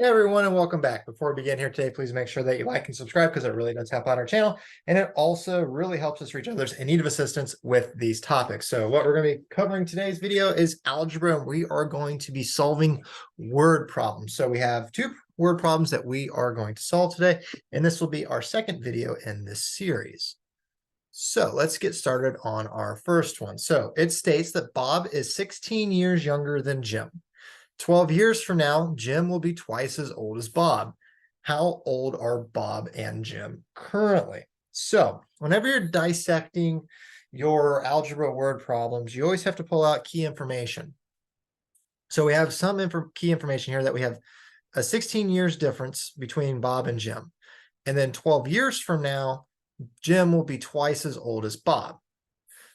Hey everyone, and welcome back. Before we begin here today, please make sure that you like and subscribe because it really does help out our channel. And it also really helps us reach others in need of assistance with these topics. So what we're going to be covering today's video is algebra, and we are going to be solving word problems. So we have two word problems that we are going to solve today, and this will be our second video in this series. So let's get started on our first one. So it states that Bob is 16 years younger than Jim. 12 years from now, Jim will be twice as old as Bob. How old are Bob and Jim currently? So whenever you're dissecting your algebra word problems, you always have to pull out key information. So we have some key information here that we have a 16 years difference between Bob and Jim. And then 12 years from now, Jim will be twice as old as Bob.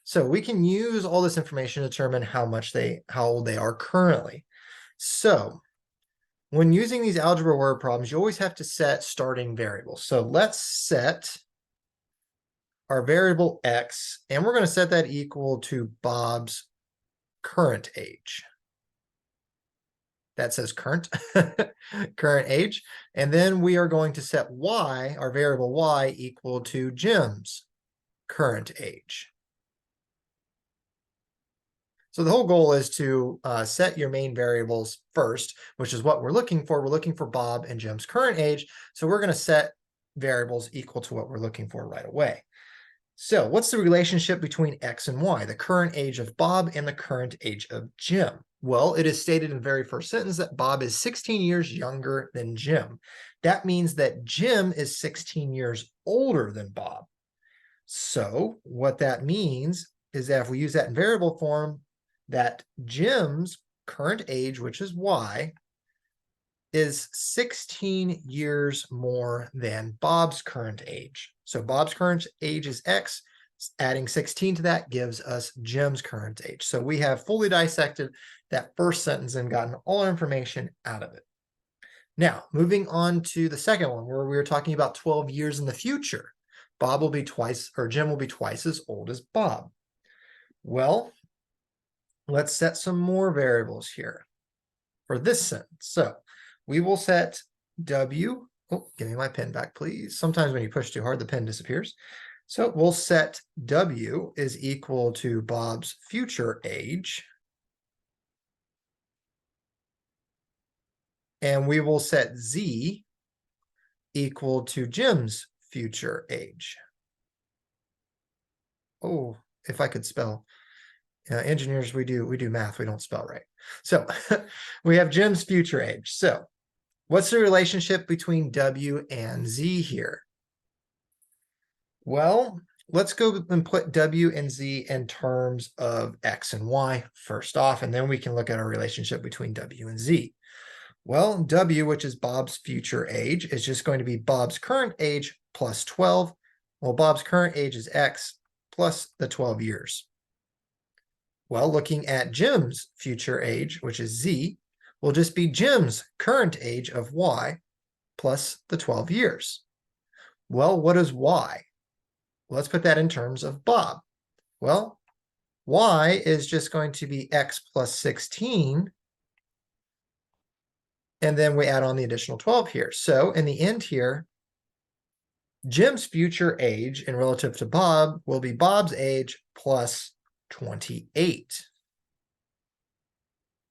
So we can use all this information to determine how old they are currently. So when using these algebra word problems, you always have to set starting variables. So let's set our variable x, and we're going to set that equal to Bob's current age. That says current, current age. And then we are going to set y, our variable y, equal to Jim's current age. So the whole goal is to set your main variables first, which is what we're looking for. We're looking for Bob and Jim's current age. So we're going to set variables equal to what we're looking for right away. So what's the relationship between x and y, the current age of Bob and the current age of Jim? Well, it is stated in the very first sentence that Bob is 16 years younger than Jim. That means that Jim is 16 years older than Bob. So what that means is that if we use that in variable form, that Jim's current age, which is y, is 16 years more than Bob's current age. So Bob's current age is x. Adding 16 to that gives us Jim's current age. So we have fully dissected that first sentence and gotten all our information out of it. Now, moving on to the second one, where we were talking about 12 years in the future. Jim will be twice as old as Bob. Well, let's set some more variables here for this sentence. So we will set W. Oh, give me my pen back, please. Sometimes when you push too hard, the pen disappears. So we'll set W is equal to Bob's future age. And we will set Z equal to Jim's future age. Oh, if I could spell. Engineers, we do math, we don't spell right. So we have Jim's future age. So what's the relationship between W and Z here? Well, let's go and put W and Z in terms of X and Y first off, and then we can look at our relationship between W and Z. Well, W, which is Bob's future age, is just going to be Bob's current age plus 12. Well, Bob's current age is X plus the 12 years. Well, looking at Jim's future age, which is Z, will just be Jim's current age of Y plus the 12 years. Well, what is Y? Let's put that in terms of Bob. Well, Y is just going to be X plus 16. And then we add on the additional 12 here. So in the end here, Jim's future age in relative to Bob will be Bob's age plus 28.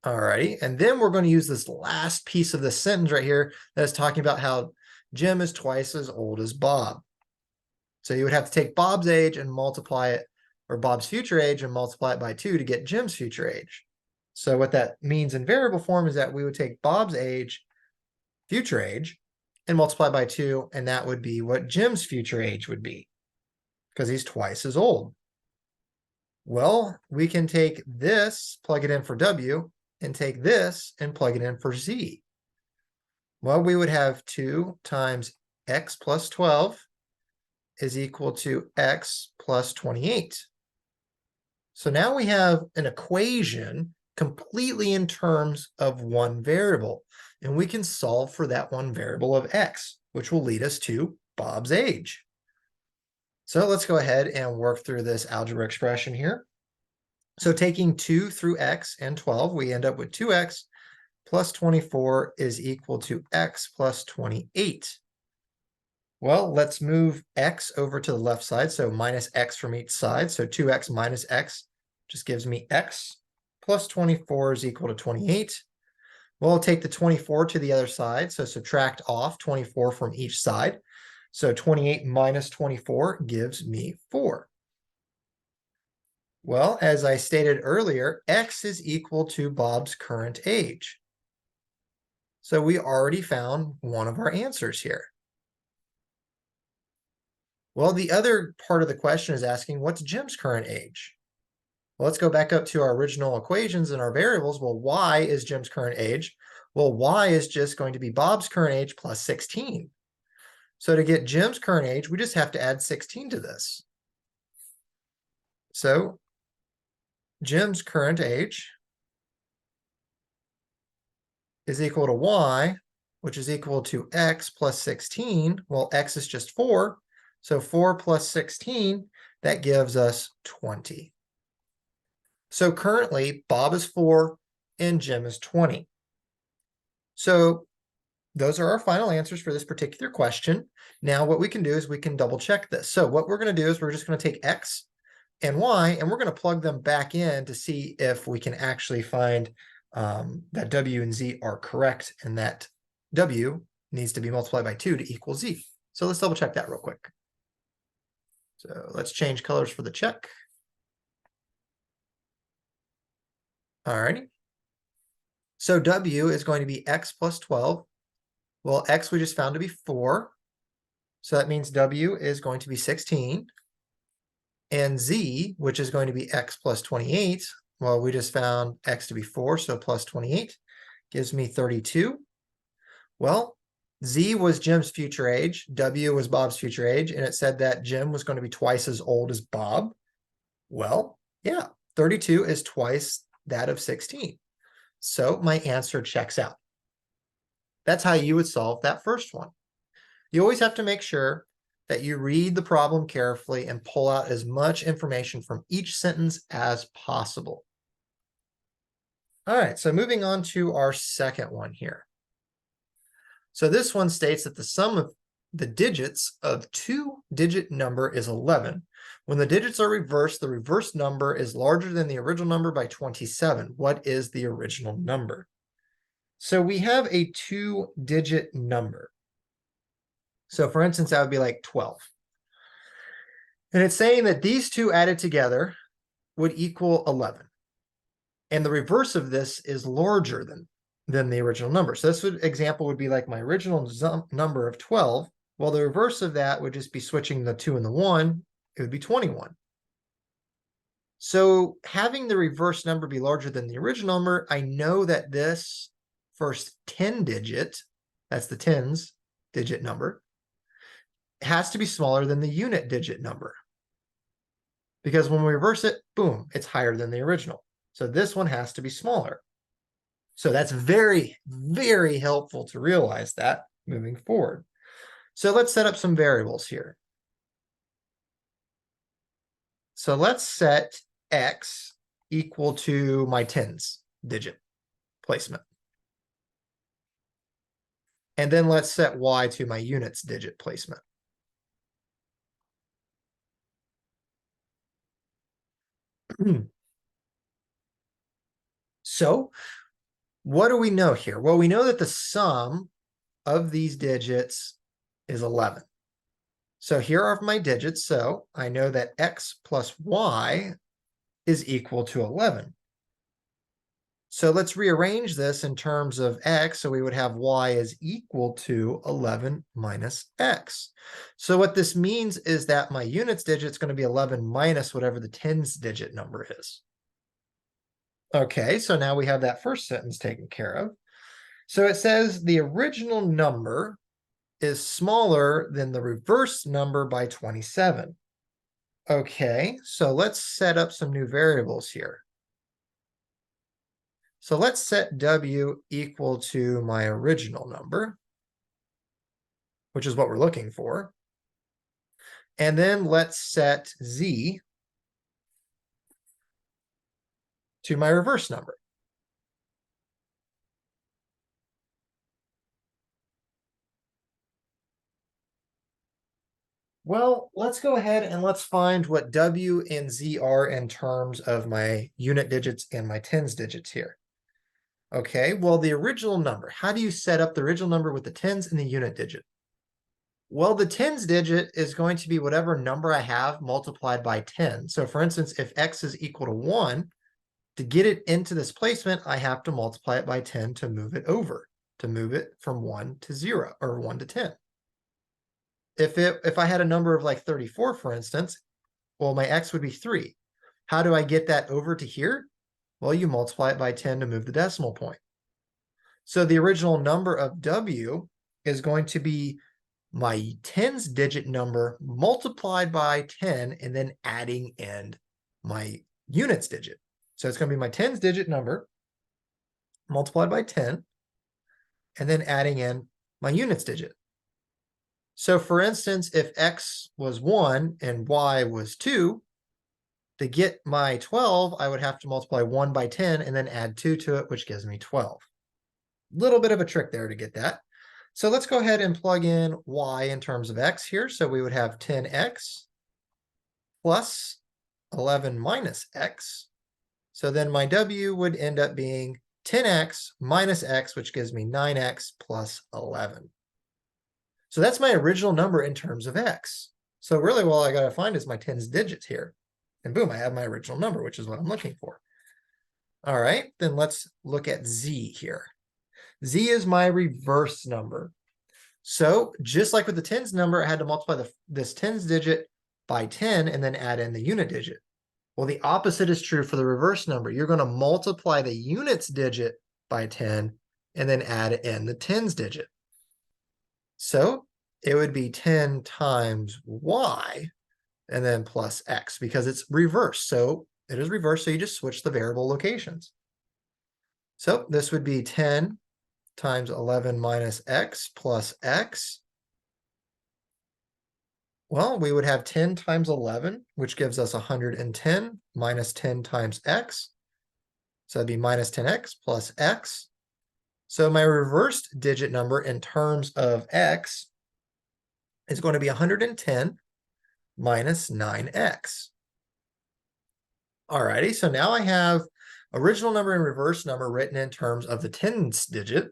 All righty, and then we're going to use this last piece of the sentence right here that's talking about how Jim is twice as old as Bob. So you would have to take Bob's age and multiply it, or Bob's future age and multiply it by 2 to get Jim's future age. So what that means in variable form is that we would take Bob's age, future age, and multiply by 2, and that would be what Jim's future age would be, because he's twice as old. Well, we can take this, plug it in for W, and take this and plug it in for Z. Well, we would have 2 times X plus 12 is equal to X plus 28. So now we have an equation completely in terms of one variable, and we can solve for that one variable of X, which will lead us to Bob's age. So let's go ahead and work through this algebra expression here. So taking 2 through X and 12, we end up with 2X plus 24 is equal to x plus 28. Well, let's move x over to the left side, so minus x from each side. So 2x minus x just gives me x plus 24 is equal to 28. Well, I'll take the 24 to the other side, so subtract off 24 from each side. So 28 minus 24 gives me 4. Well, as I stated earlier, x is equal to Bob's current age. So we already found one of our answers here. Well, the other part of the question is asking, what's Jim's current age? Well, let's go back up to our original equations and our variables. Well, y is Jim's current age. Well, y is just going to be Bob's current age plus 16. So to get Jim's current age, we just have to add 16 to this. So Jim's current age is equal to y, which is equal to x plus 16. Well, x is just 4. So 4 plus 16, that gives us 20. So currently, Bob is 4 and Jim is 20. So those are our final answers for this particular question. Now what we can do is we can double check this. So what we're going to do is we're just going to take x and y, and we're going to plug them back in to see if we can actually find that w and z are correct, and that w needs to be multiplied by 2 to equal z. So let's double check that real quick. So let's change colors for the check. All righty. So w is going to be x plus 12. Well, x we just found to be 4. So that means w is going to be 16. And z, which is going to be x plus 28, well, we just found x to be 4, so plus 28 gives me 32. Well, z was Jim's future age, w was Bob's future age, and it said that Jim was going to be twice as old as Bob. Well, yeah, 32 is twice that of 16. So my answer checks out. That's how you would solve that first one. You always have to make sure that you read the problem carefully and pull out as much information from each sentence as possible. All right, so moving on to our second one here. So this one states that the sum of the digits of two-digit number is 11. When the digits are reversed, the reversed number is larger than the original number by 27. What is the original number? So we have a two-digit number. So for instance, that would be like 12. And it's saying that these two added together would equal 11. And the reverse of this is larger than the original number. So this example would be like my original number of 12. Well, the reverse of that would just be switching the 2 and the 1. It would be 21. So having the reverse number be larger than the original number, I know that this first 10 digit, that's the tens digit number, has to be smaller than the unit digit number. Because when we reverse it, boom, it's higher than the original. So this one has to be smaller. So that's very, very helpful to realize that moving forward. So let's set up some variables here. So let's set x equal to my tens digit placement. And then let's set y to my units digit placement. So what do we know here? Well, we know that the sum of these digits is 11. So here are my digits. So I know that x plus y is equal to 11. So let's rearrange this in terms of x. So we would have y is equal to 11 minus x. So what this means is that my units digit is going to be 11 minus whatever the tens digit number is. Okay, so now we have that first sentence taken care of. So it says the original number is smaller than the reverse number by 27. Okay, so let's set up some new variables here. So let's set w equal to my original number, which is what we're looking for. And then let's set z to my reverse number. Well, let's go ahead and let's find what W and Z are in terms of my unit digits and my tens digits here. Okay, well, the original number, how do you set up the original number with the tens and the unit digit? Well, the tens digit is going to be whatever number I have multiplied by 10. So for instance, if X is equal to 1, to get it into this placement, I have to multiply it by 10 to move it over, to move it from 1 to 0 or 1 to 10. If I had a number of like 34, for instance, well, my X would be 3. How do I get that over to here? Well, you multiply it by 10 to move the decimal point. So the original number of W is going to be my tens digit number multiplied by 10 and then adding in my units digit. So it's going to be my tens digit number multiplied by 10 and then adding in my units digit. So for instance, if X was 1 and Y was 2, to get my 12, I would have to multiply 1 by 10 and then add 2 to it, which gives me 12. Little bit of a trick there to get that. So let's go ahead and plug in Y in terms of X here. So we would have 10X plus 11 minus X. So then my W would end up being 10X minus X, which gives me 9X plus 11. So that's my original number in terms of X. So really all I got to find is my tens digits here. And boom, I have my original number, which is what I'm looking for. All right, then let's look at Z here. Z is my reverse number. So just like with the tens number, I had to multiply this tens digit by 10 and then add in the unit digit. Well, the opposite is true for the reverse number. You're going to multiply the units digit by 10 and then add in the tens digit. So it would be 10 times Y and then plus X because it's reverse. So it is reverse. So you just switch the variable locations. So this would be 10 times 11 minus X plus X. Well, we would have 10 times 11, which gives us 110 minus 10 times X. So that'd be minus 10X plus X. So my reversed digit number in terms of X is going to be 110 minus 9X. Alrighty, so now I have original number and reverse number written in terms of the tens digit.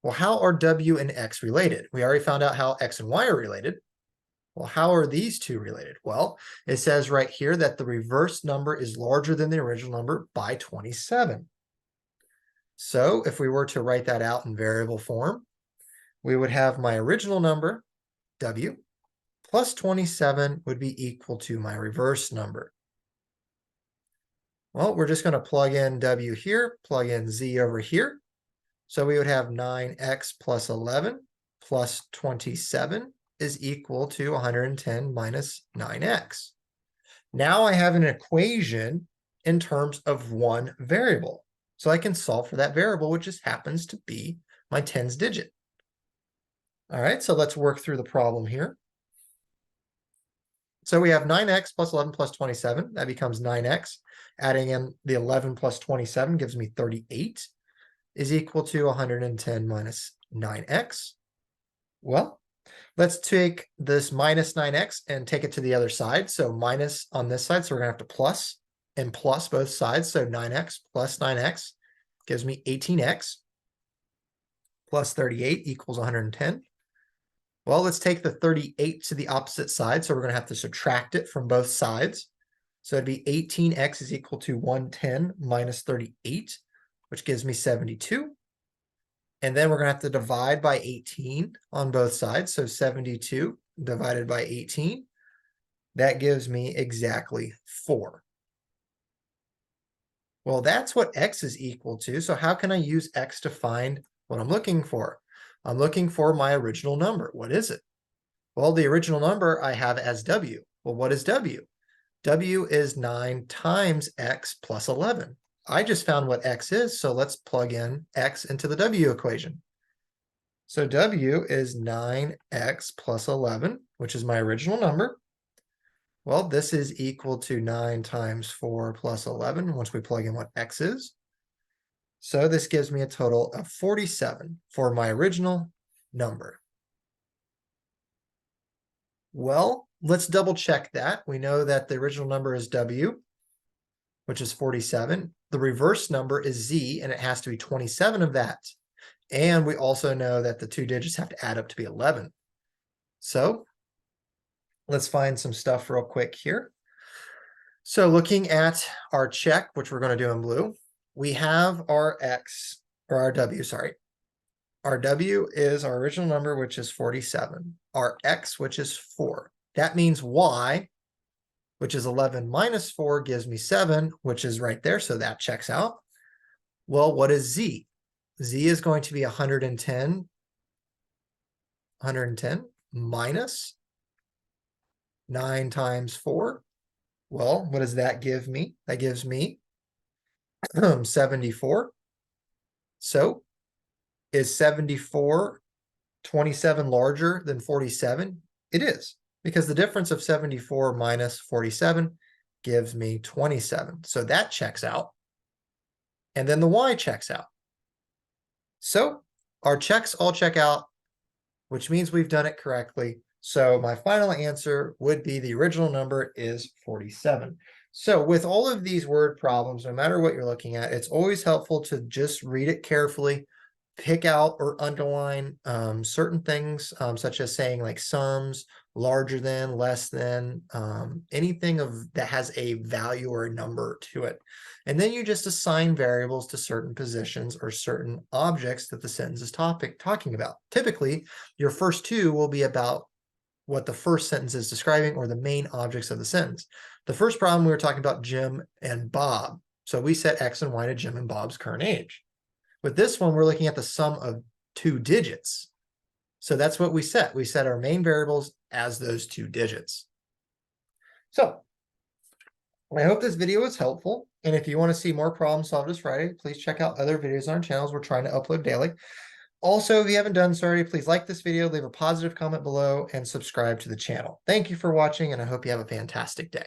Well, how are W and X related? We already found out how X and Y are related. Well, how are these two related? Well, it says right here that the reverse number is larger than the original number by 27. So if we were to write that out in variable form, we would have my original number, W, plus 27 would be equal to my reverse number. Well, we're just going to plug in W here, plug in Z over here. So we would have 9X plus 11 plus 27 is equal to 110 minus 9X. Now I have an equation in terms of one variable. So I can solve for that variable, which just happens to be my tens digit. All right, so let's work through the problem here. So we have 9X plus 11 plus 27. That becomes 9X. Adding in the 11 plus 27 gives me 38 is equal to 110 minus 9X. Well, let's take this minus 9X and take it to the other side. So minus on this side, so we're going to have to plus and plus both sides. So 9X plus 9X gives me 18X plus 38 equals 110. Well, let's take the 38 to the opposite side. So we're going to have to subtract it from both sides. So it'd be 18X is equal to 110 minus 38, which gives me 72. And then we're going to have to divide by 18 on both sides. So 72 divided by 18, that gives me exactly 4. Well, that's what X is equal to. So how can I use X to find what I'm looking for? I'm looking for my original number. What is it? Well, the original number I have as W. Well, what is W? W is 9 times X plus 11. I just found what X is, so let's plug in X into the W equation. So W is 9X plus 11, which is my original number. Well, this is equal to 9 times 4 plus 11 once we plug in what X is. So this gives me a total of 47 for my original number. Well, let's double check that. We know that the original number is W, which is 47. The reverse number is Z, and it has to be 27 of that. And we also know that the two digits have to add up to be 11. So let's find some stuff real quick here. So looking at our check, which we're going to do in blue, we have our X, or our W, sorry. Our W is our original number, which is 47. Our X, which is 4. That means Y, which is 11 minus 4, gives me 7, which is right there, so that checks out. Well, what is Z? Z is going to be 110 minus 9 times 4. Well, what does that give me? That gives me 74. So is 74 27 larger than 47? It is, because the difference of 74 minus 47 gives me 27. So that checks out. And then the Y checks out. So our checks all check out, which means we've done it correctly. So my final answer would be the original number is 47. So with all of these word problems, no matter what you're looking at, it's always helpful to just read it carefully, pick out or underline certain things, such as saying like sums, larger than, less than, anything that has a value or a number to it. And then you just assign variables to certain positions or certain objects that the sentence is talking about. Typically, your first two will be about what the first sentence is describing or the main objects of the sentence. The first problem, we were talking about Jim and Bob. So we set X and Y to Jim and Bob's current age. With this one, we're looking at the sum of two digits. So that's what we set. We set our main variables as those two digits. So I hope this video was helpful. And if you want to see more problems solved this Friday, please check out other videos on our channels. We're trying to upload daily. Also, if you haven't done so already, please like this video, leave a positive comment below, and subscribe to the channel. Thank you for watching, and I hope you have a fantastic day.